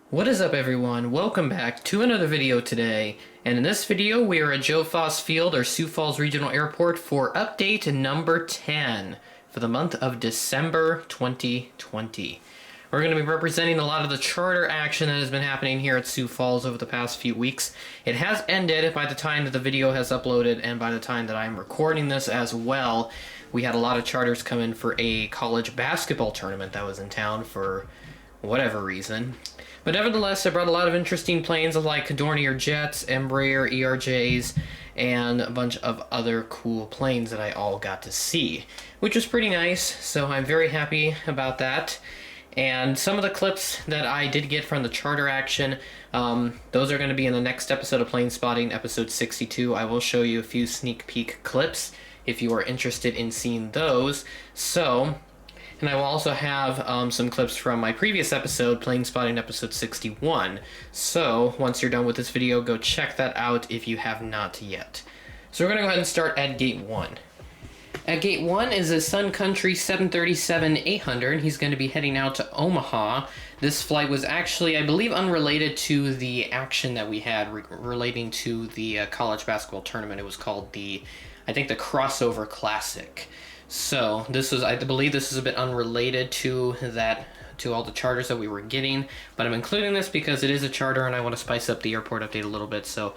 What is up, everyone? Welcome back to another video today, and in this video we are at Joe Foss Field or Sioux Falls Regional Airport for update number 10 for the month of December 2020. We're going to be representing a lot of the charter action that has been happening here at Sioux Falls over the past few weeks. It has ended by the time that the video has uploaded and by the time that I'm recording this as well. We had a lot of charters come in for a college basketball tournament that was in town for whatever reason. But nevertheless, I brought a lot of interesting planes like Dornier jets, Embraer ERJs, and a bunch of other cool planes that I all got to see, which was pretty nice, so I'm very happy about that. And some of the clips that I did get from the charter action, those are going to be in the next episode of Plane Spotting, episode 62. I will show you a few sneak peek clips if you are interested in seeing those. And I will also have some clips from my previous episode, Plane Spotting episode 61. So once you're done with this video, go check that out if you have not yet. So we're going to go ahead and start at Gate 1. At Gate 1 is a Sun Country 737-800. He's going to be heading out to Omaha. This flight was actually, I believe, unrelated to the action that we had relating to the college basketball tournament. It was called I think the Crossover Classic. So I believe this is a bit unrelated to that, to all the charters that we were getting, but I'm including this because it is a charter and I want to spice up the airport update a little bit. So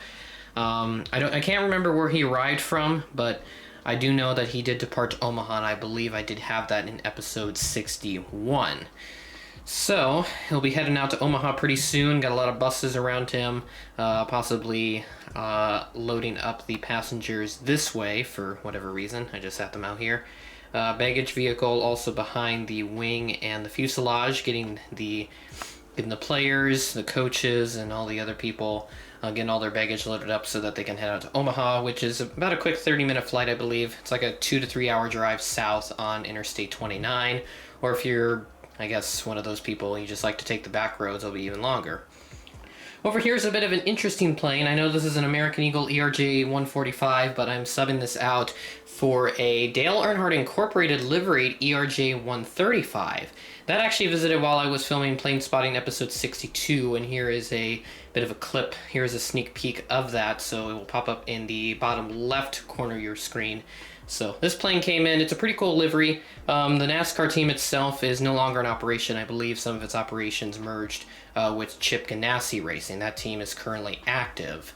I can't remember where he arrived from, but I do know that he did depart to Omaha, and I believe I did have that in episode 61. So he'll be heading out to Omaha pretty soon. Got a lot of buses around him, possibly loading up the passengers this way for whatever reason. I just had them out here. Baggage vehicle also behind the wing and the fuselage, getting the players, the coaches, and all the other people, getting all their baggage loaded up so that they can head out to Omaha, which is about a quick 30-minute flight, I believe. It's like a 2 to 3 hour drive south on Interstate 29, or if you're, I guess, one of those people, you just like to take the back roads, it'll be even longer. Over here is a bit of an interesting plane. I know this is an American Eagle ERJ-145, but I'm subbing this out for a Dale Earnhardt Incorporated liveried ERJ-135. That actually visited while I was filming Plane Spotting episode 62, and here is a bit of a clip. Here's a sneak peek of that, so it will pop up in the bottom left corner of your screen. So this plane came in. It's a pretty cool livery. The NASCAR team itself is no longer in operation. I believe some of its operations merged with Chip Ganassi Racing. That team is currently active.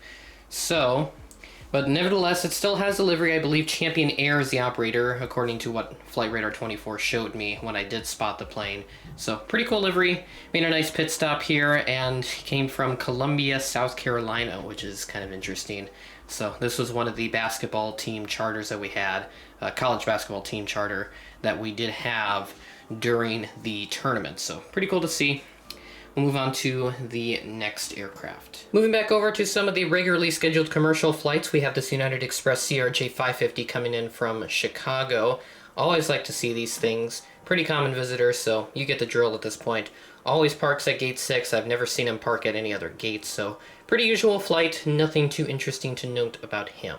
But nevertheless, it still has a livery. I believe Champion Air is the operator, according to what Flight Radar 24 showed me when I did spot the plane. So pretty cool livery. Made a nice pit stop here and came from Columbia, South Carolina, which is kind of interesting. So this was one of the basketball team charters that we had, college basketball team charter that we did have during the tournament. So pretty cool to see. We'll move on to the next aircraft. Moving back over to some of the regularly scheduled commercial flights, we have this United Express CRJ-550 coming in from Chicago. Always like to see these things. Pretty common visitors, so you get the drill at this point. Always parks at gate 6. I've never seen him park at any other gates, so pretty usual flight. Nothing too interesting to note about him.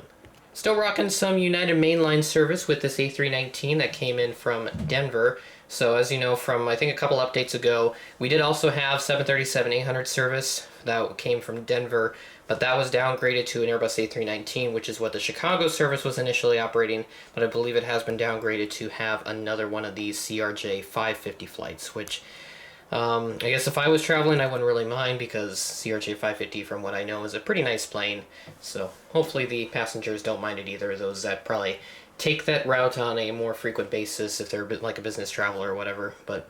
Still rocking some United mainline service with this A319 that came in from Denver. So as you know from, I think, a couple updates ago, we did also have 737-800 service that came from Denver, but that was downgraded to an Airbus A319, which is what the Chicago service was initially operating, but I believe it has been downgraded to have another one of these CRJ-550 flights, which I guess if I was traveling, I wouldn't really mind, because CRJ-550, from what I know, is a pretty nice plane, so hopefully the passengers don't mind it either, those that probably take that route on a more frequent basis if they're a bit like a business traveler or whatever. But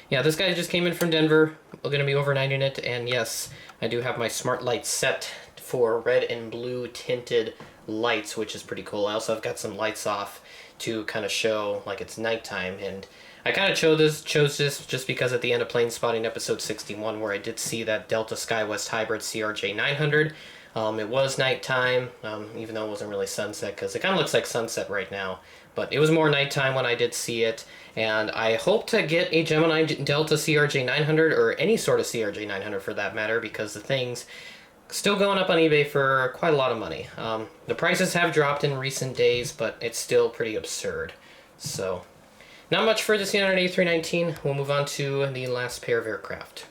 yeah, this guy just came in from Denver. We're going to be overnighting it, and yes, I do have my smart lights set for red and blue tinted lights, which is pretty cool. I also have got some lights off to kind of show like it's nighttime, and I kind of chose this just because at the end of Plane Spotting episode 61, where I did see that Delta SkyWest Hybrid CRJ-900, it was nighttime, even though it wasn't really sunset, because it kind of looks like sunset right now. But it was more nighttime when I did see it, and I hope to get a Gemini Delta CRJ-900, or any sort of CRJ-900 for that matter, because the thing's still going up on eBay for quite a lot of money. The prices have dropped in recent days, but it's still pretty absurd. So, not much for the C900 A319. We'll move on to the last pair of aircraft.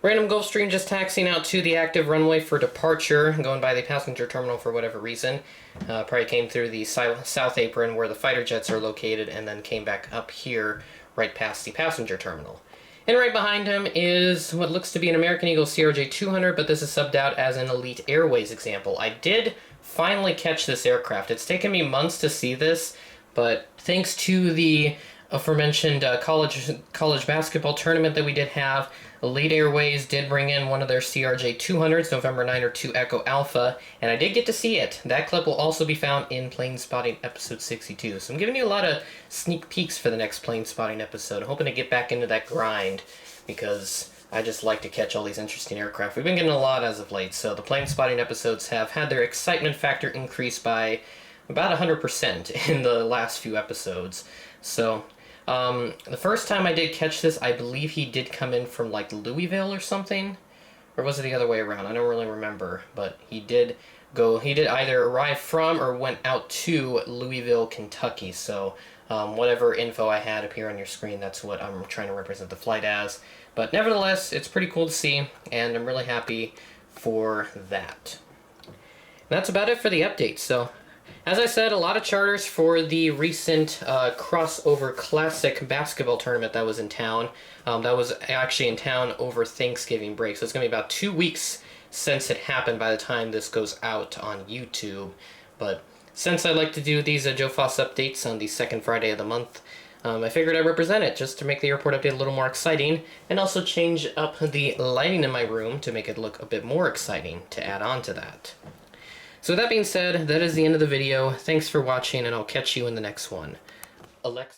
Random Gulfstream just taxiing out to the active runway for departure, going by the passenger terminal for whatever reason. Probably came through the south apron where the fighter jets are located and then came back up here right past the passenger terminal. And right behind him is what looks to be an American Eagle CRJ-200, but this is subbed out as an Elite Airways example. I did finally catch this aircraft. It's taken me months to see this, but thanks to the aforementioned college basketball tournament that we did have, Elite Airways did bring in one of their CRJ-200s, November 9 2 Echo Alpha, and I did get to see it. That clip will also be found in Plane Spotting episode 62. So I'm giving you a lot of sneak peeks for the next Plane Spotting episode. I'm hoping to get back into that grind because I just like to catch all these interesting aircraft. We've been getting a lot as of late, so the Plane Spotting episodes have had their excitement factor increase by about 100% in the last few episodes. So the first time I did catch this, I believe he did come in from like Louisville or something, or was it the other way around? I don't really remember, but he did either arrive from or went out to Louisville, Kentucky. So whatever info I had up here on your screen, that's what I'm trying to represent the flight as. But nevertheless, it's pretty cool to see, and I'm really happy for that. And that's about it for the update. So as I said, a lot of charters for the recent crossover classic basketball tournament that was in town. That was actually in town over Thanksgiving break, so it's going to be about 2 weeks since it happened by the time this goes out on YouTube. But since I like to do these Joe Foss updates on the second Friday of the month, I figured I'd represent it just to make the airport update a little more exciting, and also change up the lighting in my room to make it look a bit more exciting to add on to that. So with that being said, that is the end of the video. Thanks for watching, and I'll catch you in the next one. Alexa.